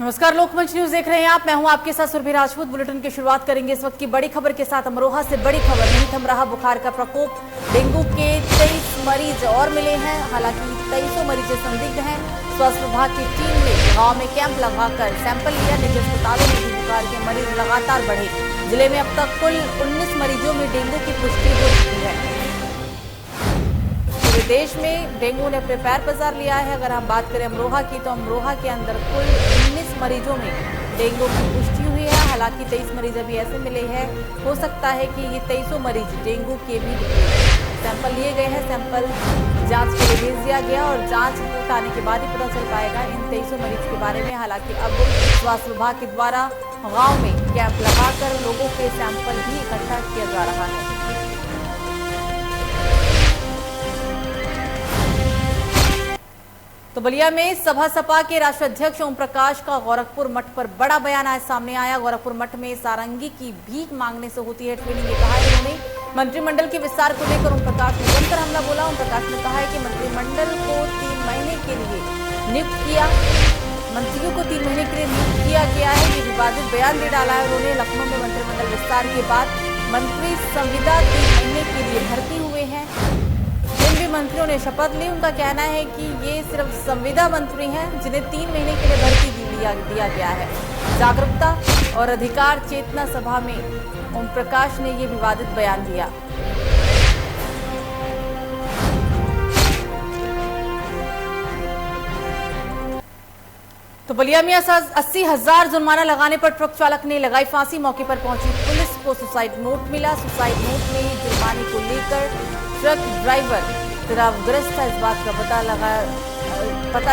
नमस्कार, लोकमंच न्यूज देख रहे हैं आप। मैं हूं आपके साथ सुरभि राजपूत। बुलेटिन की शुरुआत करेंगे इस वक्त की बड़ी खबर के साथ। अमरोहा से बड़ी खबर, नहीं थम रहा बुखार का प्रकोप। डेंगू के 23 मरीज और मिले हैं। हालांकि 23 मरीज संदिग्ध हैं। स्वास्थ्य विभाग की टीम ने गांव में कैंप लगाकर सैंपल लिया। निजी अस्पतालों में भी बुखार के मरीज लगातार बढ़े। जिले में अब तक कुल 19 मरीजों में डेंगू की पुष्टि हो चुकी है। पूरे देश में डेंगू ने अपने पैर पसार लिया है। अगर हम बात करें अमरोहा की, तो अमरोहा के अंदर कुल 19 मरीजों में डेंगू की पुष्टि हुई है। हालांकि 23 मरीज अभी ऐसे मिले हैं, हो सकता है कि ये 23 मरीज डेंगू के भी सैंपल लिए गए हैं। सैंपल जांच के लिए भेज दिया गया और जांच रिपोर्ट आने के बाद ही पता चल पाएगा इन 23 मरीज के बारे में। हालांकि अब स्वास्थ्य विभाग के द्वारा गाँव में कैंप लगाकर लोगों के सैंपल भी इकट्ठा किया जा रहा है। तो बलिया में सभा सपा के राष्ट्रीय अध्यक्ष ओम प्रकाश का गोरखपुर मठ पर बड़ा बयान आज सामने आया। गोरखपुर मठ में सारंगी की भीख मांगने से होती है ट्रेनिंग, ये कहा है उन्होंने। मंत्रिमंडल के विस्तार को लेकर ओम प्रकाश ने जमकर हमला बोला। ओम प्रकाश ने कहा है कि मंत्रिमंडल को 3 महीने के लिए नियुक्त किया, मंत्रियों को 3 महीने के लिए नियुक्त किया गया है। ये विवादित बयान दे डाला है उन्होंने। लखनऊ में मंत्रिमंडल विस्तार के बाद मंत्री संविदा 3 महीने के लिए भर्ती हुए हैं। जिन भी मंत्रियों ने शपथ ली, उनका कहना है कि ये सिर्फ संविदा मंत्री हैं जिन्हें 3 महीने के लिए भर्ती दिया गया है। जागरूकता और अधिकार चेतना सभा में ओम प्रकाश ने ये विवादित बयान दिया। तो बलिया में 80,000 जुर्माना लगाने पर ट्रक चालक ने लगाई फांसी। मौके पर पहुंची पुलिस को सुसाइड नोट मिला। सुसाइड नोट में जुर्माने को लेकर ट्रक ड्राइवर तनावग्रस्त था, इस बात का पता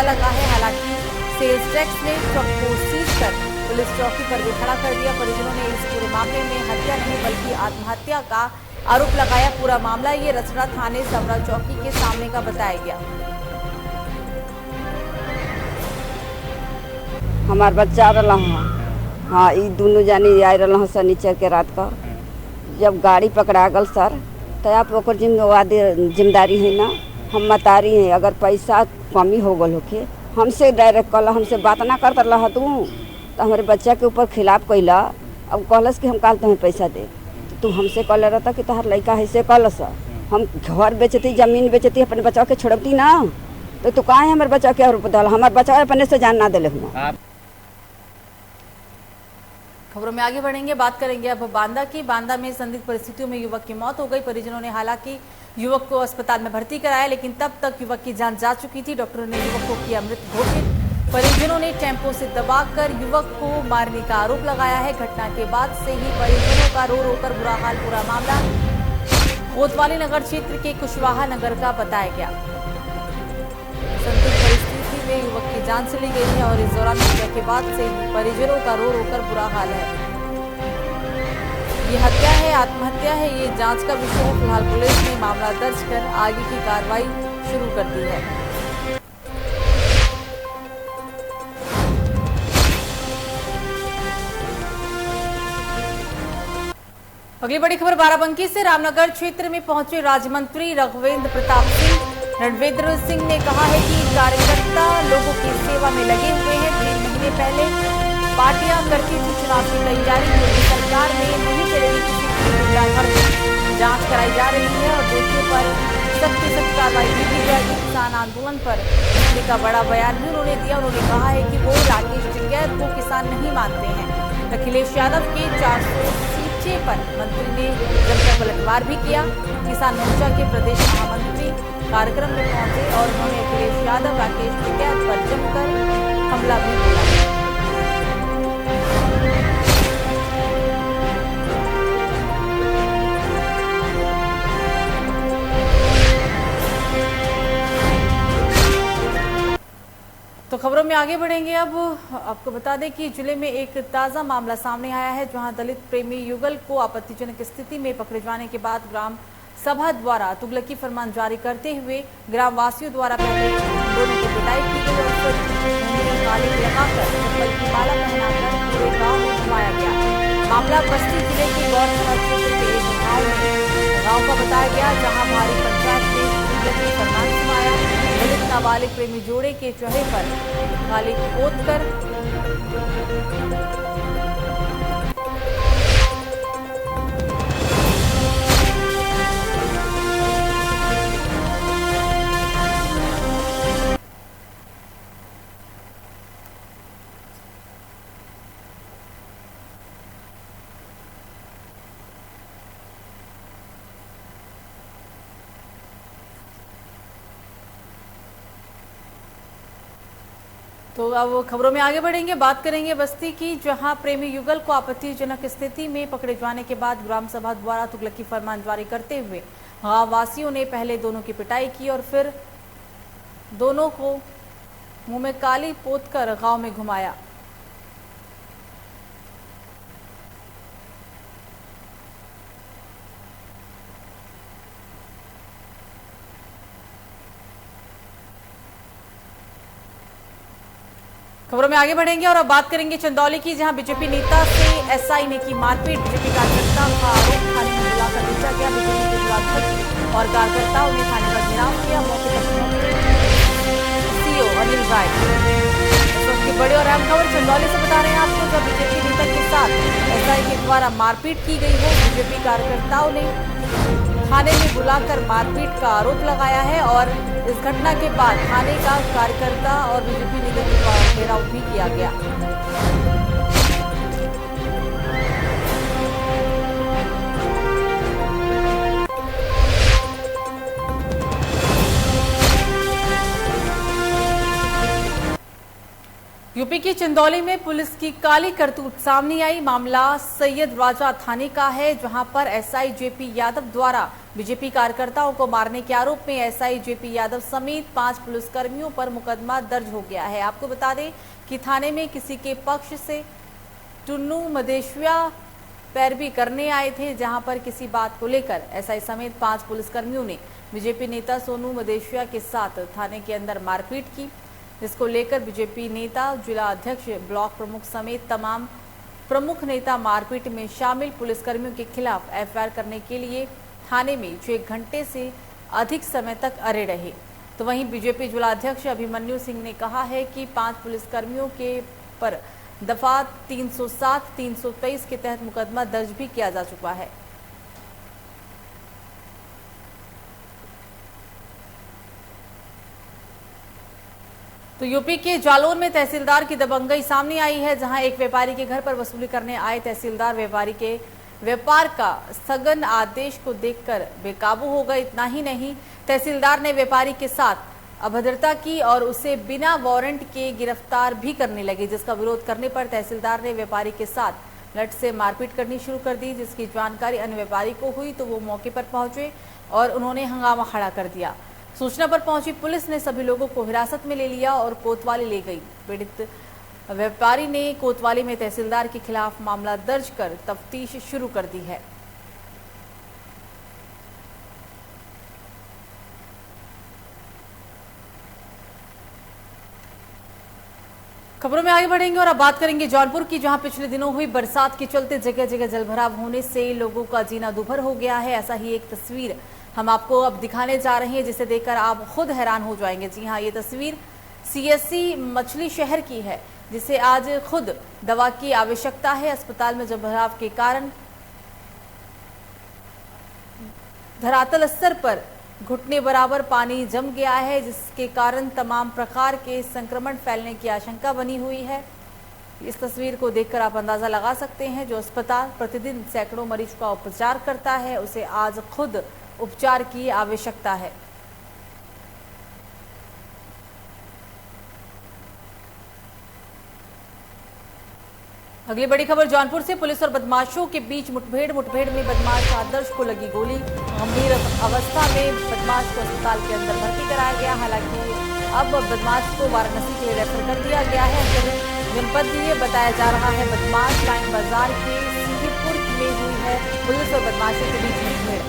लगा है। हालांकि सेल्स टैक्स ने ट्रक को सीज कर पुलिस चौकी पर भी खड़ा कर दिया। परिजनों ने इस पूरे मामले में हत्या नहीं बल्कि आत्महत्या का आरोप लगाया। पूरा मामला ये रसड़ा थाने समरा चौकी के सामने का बताया गया। हमार बच्चा रहा हाँ, ये दोनों जानी आए रहा शनिचर के रात का। जब गाड़ी पकड़ा गल सर, तो आप ओकर जिम्मेदारी है ना। हम मतारी हैं, अगर पैसा कमी हो गल होके हमसे डायरेक्ट कल, हमसे बात ना करता रहा तू, तो हमारे बच्चा के ऊपर खिलाफ कैला। अब कहलस कि हम काल तुम्हें पैसा दे, तो तू हमसे कल रहता कि तोहर लड़का ऐसे कलस। हम घर बेचती, जमीन बेचती, अपने बच्चा के छोड़ती ना, तो तू कहाँ है हमारे बच्चा के और बदल। हमारे बच्चा अपने से जान ना दिले हुआ। खबरों में आगे बढ़ेंगे, बात करेंगे अब बांदा की। बांदा में संदिग्ध परिस्थितियों में युवक की मौत हो गई। परिजनों ने हालांकि युवक को अस्पताल में भर्ती कराया, लेकिन तब तक युवक की जान जा चुकी थी। डॉक्टरों ने युवक को किया मृत घोषित। परिजनों ने टेम्पो से दबाकर युवक को मारने का आरोप लगाया है। घटना के बाद से ही परिजनों का रो रो कर बुरा हाल। पूरा मामला कोतवाली नगर क्षेत्र के कुशवाहा नगर का बताया गया। संदिग्ध परिस्थिति में युवक की जान चली गई है और इस दौरान हत्या के बाद से परिजनों का रो रो कर बुरा हाल है। ये हत्या है, आत्महत्या है, ये जांच का विषय है। फिलहाल पुलिस ने मामला दर्ज कर आगे की कार्रवाई शुरू कर दी है। अगली बड़ी खबर बाराबंकी से। रामनगर क्षेत्र में पहुंचे राज्य मंत्री रघुवेंद्र प्रताप सिंह। रणवीर सिंह ने कहा है कि कार्यकर्ता लोगों की सेवा में लगे हुए हैं। 3 महीने पहले पार्टियां करती थी चुनाव की तैयारी। मोदी सरकार में नहीं चलेगी किसी की जांच कराई जा रही है और दोषियों पर सख्त से सख्त कार्रवाई भी की जाएगी। किसान आंदोलन पर मंत्री का बड़ा बयान भी उन्होंने दिया। उन्होंने कहा है कि वो राकेश टिकैत को किसान नहीं मानते हैं। अखिलेश यादव के 400 सीटें पर मंत्री ने जमकर पलटवार भी किया। किसान मोर्चा के प्रदेश महामंत्री कार्यक्रम में पहुंचे और उन्होंने अखिलेश यादव, राकेश टिकैत पर जमकर हमला भी किया। तो खबरों में आगे बढ़ेंगे। अब आपको बता दें कि जिले में एक ताजा मामला सामने आया है, जहां दलित प्रेमी युगल को आपत्तिजनक स्थिति में पकड़े जाने के बाद ग्राम सभा द्वारा तुगलकी फरमान जारी करते हुए ग्रामवासियों द्वारा पहले दोनों की पिटाई की गई और फिर ताले लगाकर चप्पल की माला पहनाकर पूरे गांव में घुमाया गया। मामला बस्ती जिले के गौर थाना क्षेत्र के एक गांव का बताया गया, जहां भारी पंचायत ने तुगलकी फरमान सुनाया। दलित नाबालिग प्रेमी जोड़े के चेहरे पर गाली पोत कर तो अब खबरों में आगे बढ़ेंगे, बात करेंगे बस्ती की, जहां प्रेमी युगल को आपत्तिजनक स्थिति में पकड़े जाने के बाद ग्राम सभा द्वारा तुगलकी फरमान जारी करते हुए गांव वासियों ने पहले दोनों की पिटाई की और फिर दोनों को मुंह में काली पोतकर गांव में घुमाया। खबरों में आगे बढ़ेंगे और अब बात करेंगे चंदौली की, जहां बीजेपी नेता से एसआई ने की मारपीट। बीजेपी कार्यकर्ता का आरोप थाने में बुलाकर पूछा गया। बीजेपी के जिलाध्यक्ष और कार्यकर्ताओं ने थाने का घेराव किया। मौके पर सीओ अनिल राय। की बड़ी और अहम खबर चंदौली से बता रहे हैं आपको, जब बीजेपी नेता के साथ एसआई के द्वारा मारपीट की गई है। बीजेपी कार्यकर्ताओं ने थाने में बुलाकर मारपीट का आरोप लगाया है और इस घटना के बाद थाने का कार्यकर्ता और बीजेपी नेता के द्वारा घेराव भी किया गया। यूपी की चंदौली में पुलिस की काली करतूत सामने आई। मामला सैयद राजा थाने का है, जहां पर एसआई जेपी यादव द्वारा बीजेपी कार्यकर्ताओं को मारने के आरोप में एसआई जेपी यादव समेत 5 पुलिसकर्मियों पर मुकदमा दर्ज हो गया है। आपको बता दें कि थाने में किसी के पक्ष से टुन्नू मदेशिया पैरवी करने आए थे, जहां पर किसी बात को लेकर एसआई समेत 5 पुलिसकर्मियों ने बीजेपी नेता सोनू मदेशिया के साथ थाने के अंदर मारपीट की, जिसको लेकर बीजेपी नेता, जिला अध्यक्ष, ब्लॉक प्रमुख समेत तमाम प्रमुख नेता मारपीट में शामिल पुलिसकर्मियों के खिलाफ एफआईआर करने के लिए थाने में 6 घंटे से अधिक समय तक अड़े रहे। तो वहीं बीजेपी जिला अध्यक्ष अभिमन्यु सिंह ने कहा है कि 5 पुलिसकर्मियों के पर दफा 307, 323 के तहत मुकदमा दर्ज भी किया जा चुका है। तो यूपी के जालौर में तहसीलदार की दबंगई सामने आई है, जहां एक व्यापारी के घर पर वसूली करने आए तहसीलदार व्यापारी के व्यापार का स्थगन आदेश को देखकर बेकाबू हो गए। इतना ही नहीं, तहसीलदार ने व्यापारी के साथ अभद्रता की और उसे बिना वारंट के गिरफ्तार भी करने लगे, जिसका विरोध करने पर तहसीलदार ने व्यापारी के साथ लठ से मारपीट करनी शुरू कर दी। जिसकी जानकारी अन्य व्यापारी को हुई तो वो मौके पर पहुंचे और उन्होंने हंगामा खड़ा कर दिया। सूचना पर पहुंची पुलिस ने सभी लोगों को हिरासत में ले लिया और कोतवाली ले गई। पीड़ित व्यापारी ने कोतवाली में तहसीलदार के खिलाफ मामला दर्ज कर तफ्तीश शुरू कर दी है। खबरों में आगे बढ़ेंगे और अब बात करेंगे जौनपुर की, जहां पिछले दिनों हुई बरसात के चलते जगह जगह जलभराव होने से लोगों का जीना दुभर हो गया है। ऐसा ही एक तस्वीर हम आपको अब दिखाने जा रहे हैं, जिसे देखकर आप खुद हैरान हो जाएंगे। जी हाँ, ये तस्वीर सीएससी मछली शहर की है, जिसे आज खुद दवा की आवश्यकता है। अस्पताल में जलभराव के कारण धरातल स्तर पर घुटने बराबर पानी जम गया है, जिसके कारण तमाम प्रकार के संक्रमण फैलने की आशंका बनी हुई है। इस तस्वीर को देखकर आप अंदाजा लगा सकते हैं, जो अस्पताल प्रतिदिन सैकड़ों मरीज का उपचार करता है, उसे आज खुद उपचार की आवश्यकता है। अगली बड़ी खबर जौनपुर से, पुलिस और बदमाशों के बीच मुठभेड़ में बदमाश आदर्श को लगी गोली। गंभीर अवस्था में बदमाश को अस्पताल के अंदर भर्ती कराया गया। हालांकि अब बदमाश को वाराणसी के लिए रेफर कर दिया गया है। जनपद ये बताया जा रहा है बदमाश लाइन बाजार के सिंहपुर में हुई है पुलिस और बदमाशों के बीच मुठभेड़।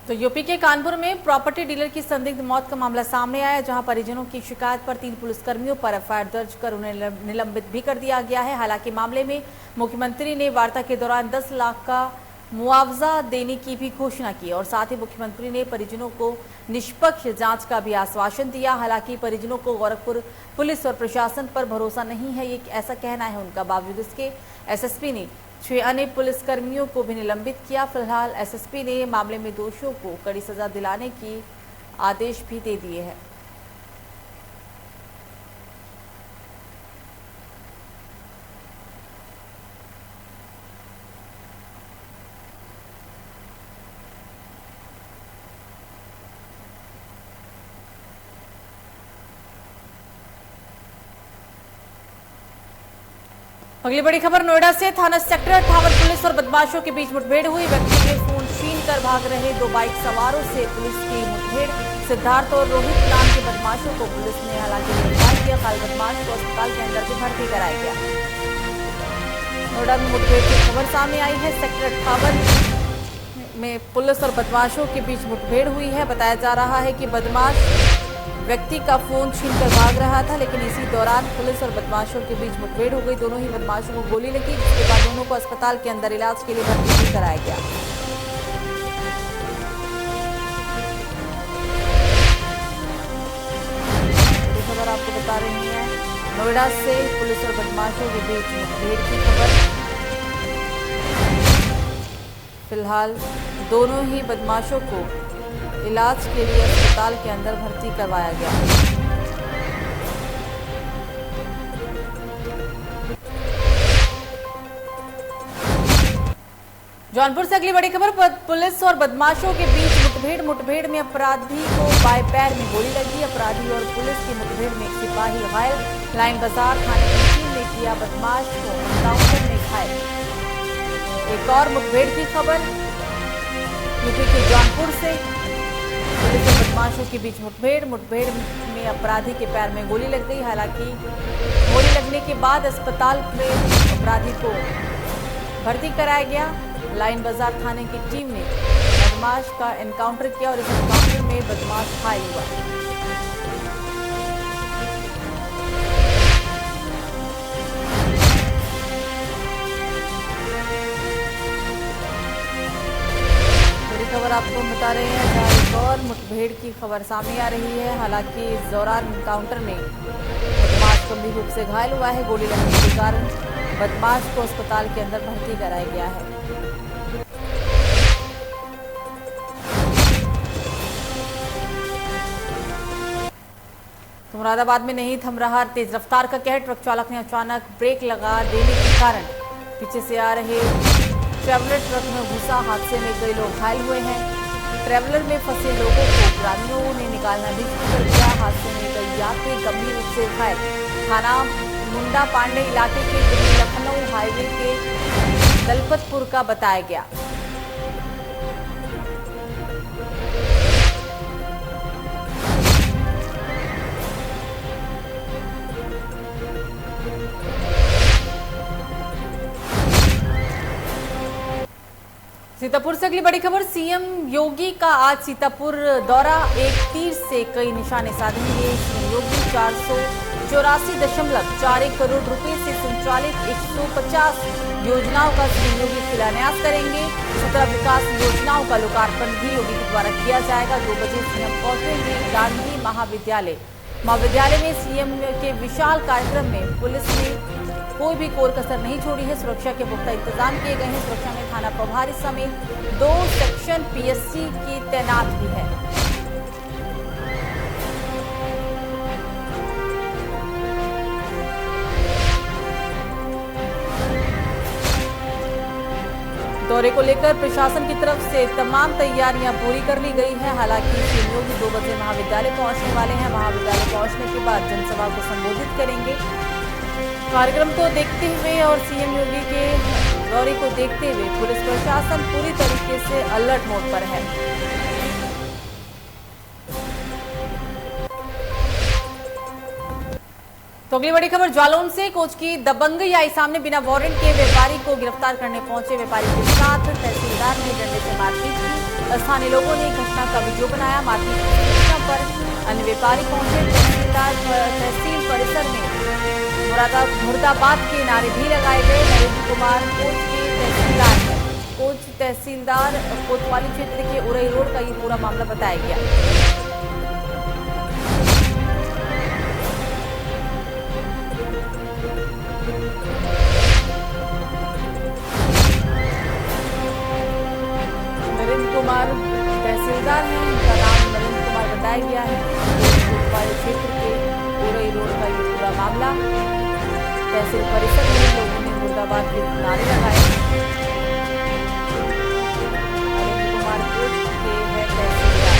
तो यूपी के कानपुर में प्रॉपर्टी डीलर की संदिग्ध मौत का मामला सामने आया, जहां परिजनों की शिकायत पर 3 पुलिसकर्मियों पर एफआईआर दर्ज कर उन्हें निलंबित भी कर दिया गया है। हालांकि मामले में मुख्यमंत्री ने वार्ता के दौरान 10 लाख का मुआवजा देने की भी घोषणा की और साथ ही मुख्यमंत्री ने परिजनों को निष्पक्ष जांच का भी आश्वासन दिया। हालांकि परिजनों को गोरखपुर पुलिस और प्रशासन पर भरोसा नहीं है, ये ऐसा कहना है उनका। बावजूद इसके एसएसपी ने 6 अन्य पुलिसकर्मियों को भी निलंबित किया। फिलहाल एसएसपी ने मामले में दोषियों को कड़ी सजा दिलाने की आदेश भी दे दिए हैं। अगली बड़ी खबर नोएडा से। थाना सेक्टर 58 पुलिस और बदमाशों के बीच मुठभेड़ हुई। व्यक्ति के फोन छीन कर भाग रहे 2 बाइक सवारों से पुलिस की मुठभेड़। सिद्धार्थ और रोहित नाम के बदमाशों को पुलिस ने हालांकि गिरफ्तार किया। घायल बदमाश को अस्पताल के अंदर भी भर्ती कराया गया। नोएडा में मुठभेड़ की खबर सामने आई है। सेक्टर 58 में पुलिस और बदमाशों के बीच मुठभेड़ हुई है। बताया जा रहा है कि बदमाश व्यक्ति का फोन छीनकर भाग रहा था, लेकिन इसी दौरान पुलिस और बदमाशों के बीच मुठभेड़ हो गई। दोनों ही बदमाशों को गोली लगी, जिसके बाद दोनों को अस्पताल के अंदर इलाज के लिए भर्ती भी कराया गया। बड़ी खबर आपको बता रही है नोएडा से पुलिस और बदमाशों के बीच मुठभेड़ की खबर। फिलहाल दोनों ही बदमाशों को इलाज के लिए अस्पताल के अंदर भर्ती करवाया गया। जौनपुर से अगली बड़ी खबर। पुलिस और बदमाशों के बीच मुठभेड़ में अपराधी को बाएं पैर में गोली लगी। अपराधी और पुलिस की मुठभेड़ में एक सिपाही घायल। लाइन बाजार थाने की टीम ने किया बदमाश को एनकाउंटर में घायल। एक और मुठभेड़ की खबर यूपी के जौनपुर से। पुलिस और बदमाशों के बीच मुठभेड़ में अपराधी के पैर में गोली लग गई। हालांकि गोली लगने के बाद अस्पताल में अपराधी को भर्ती कराया गया। लाइन बाजार थाने की टीम ने बदमाश का एनकाउंटर किया और इस एनकाउंटर में बदमाश घायल हुआ। खबर आपको बता रहे हैं, जहां एक और मुठभेड़ की खबर सामने आ रही है। हालांकि इस दौरान एनकाउंटर में बदमाश गंभीर रूप से घायल हुआ है। गोली लगने के कारण बदमाश को अस्पताल के अंदर भर्ती कराया गया है। तो मुरादाबाद में नहीं थम रहा तेज रफ्तार का कहर। ट्रक चालक ने अचानक ब्रेक लगा देने के कारण पीछे से आ रहे ट्रैवलर ट्रक में घुसा। हादसे में कई लोग घायल हुए हैं। ट्रैवलर में फंसे लोगों को ग्रामीणों ने निकालना भी शुरू कर दिया। हादसे में कई यात्री गंभीर रूप से घायल। थाना मुंडा पांडे इलाके के दिल्ली लखनऊ हाईवे के दलपतपुर का बताया गया। सीतापुर से अगली बड़ी खबर। सीएम योगी का आज सीतापुर दौरा। एक तीर से कई निशाने साधेंगे सीएम योगी। 484.41 करोड़ रुपए से संचालित 150 योजनाओं का सीएम योगी शिलान्यास करेंगे। 17 विकास योजनाओं का लोकार्पण भी योगी के द्वारा किया जाएगा। 2 बजे सीएम पहुंचेंगे गांधी महाविद्यालय में। सीएम के विशाल कार्यक्रम में पुलिस ने कोई भी कोर कसर नहीं छोड़ी है। सुरक्षा के पुख्ता इंतजाम किए गए हैं। सुरक्षा में थाना प्रभारी समेत 2 सेक्शन पीएससी की तैनात भी है। दौरे को लेकर प्रशासन की तरफ से तमाम तैयारियां पूरी कर ली गई हैं। हालांकि सीएम योगी 2 बजे महाविद्यालय पहुंचने वाले हैं। महाविद्यालय पहुंचने के बाद जनसभा को संबोधित करेंगे। कार्यक्रम को देखते हुए और सीएम योगी के दौरे को देखते हुए पुलिस प्रशासन पूरी तरीके से अलर्ट मोड पर है। तो अगली बड़ी खबर जालौन से। कोच की दबंगई आई सामने। बिना वारंट के व्यापारी को गिरफ्तार करने पहुंचे व्यापारी के साथ तहसीलदार ने डंडे से मारपीट की। स्थानीय लोगों ने घटना का वीडियो बनाया। मारपीट की सूचना पर अन्य व्यापारी पहुंचे। तहसीलदार तहसील परिसर में मुर्दाबाद के नारे भी लगाए गए। नरेंद्र कुमार कोच तहसीलदार कोतवाली क्षेत्र के उरई रोड का ये पूरा मामला बताया गया। कुमार तहसीलदार हैं, उनका नाम नरेंद्र कुमार बताया गया है। कोतवाली क्षेत्र के उरई रोड का ये पूरा मामला। तहसील परिसर में लोगों ने मुर्दाबाद के नारे लगाए। नरेंद्र कुमार कोच के हैं तहसीलदार।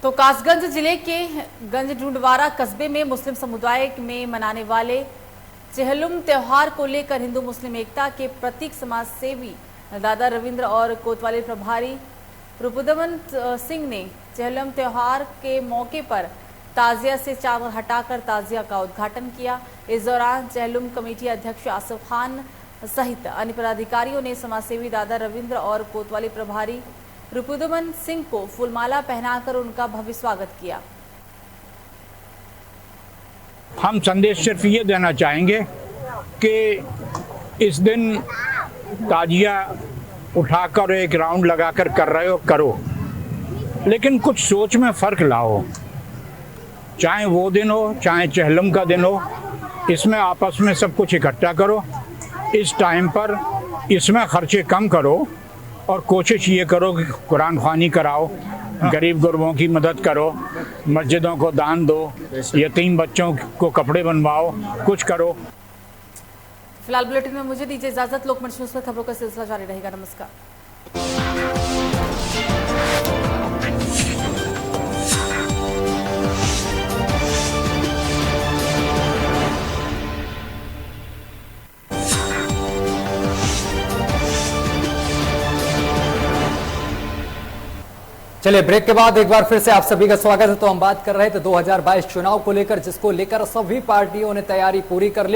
तो कासगंज जिले के गंज ढूंढवारा कस्बे में मुस्लिम समुदाय में मनाने वाले चेहलुम त्योहार को लेकर हिंदू मुस्लिम एकता के प्रतीक समाज सेवी दादा रविंद्र और कोतवाली प्रभारी रुपुदमन सिंह ने चेहलुम त्योहार के मौके पर ताजिया से चावल हटाकर ताजिया का उद्घाटन किया। इस दौरान चेहलुम कमेटी अध्यक्ष आसिफ खान सहित अन्य पदाधिकारियों ने समाजसेवी दादा रविंद्र और कोतवाली प्रभारी रुपुदमन सिंह को फूलमाला पहनाकर उनका भव्य स्वागत किया। हम संदेश सिर्फ ये देना चाहेंगे कि इस दिन ताजिया उठाकर एक राउंड लगाकर कर रहे हो करो, लेकिन कुछ सोच में फ़र्क लाओ। चाहे वो दिन हो, चाहे चेहलुम का दिन हो, इसमें आपस में सब कुछ इकट्ठा करो। इस टाइम पर इसमें खर्चे कम करो और कोशिश ये करो कि कुरान ख़वानी कराओ, गरीब गुरबों की मदद करो, मस्जिदों को दान दो, यतीम बच्चों को कपड़े बनवाओ, कुछ करो। फिलहाल बुलेटिन में मुझे दीजिए इजाजत। लोकमंच न्यूज़ में खबरों का सिलसिला जारी रहेगा। नमस्कार। चलिए ब्रेक के बाद एक बार फिर से आप सभी का स्वागत है। तो हम बात कर रहे थे 2022 चुनाव को लेकर, जिसको लेकर सभी पार्टियों ने तैयारी पूरी कर ली।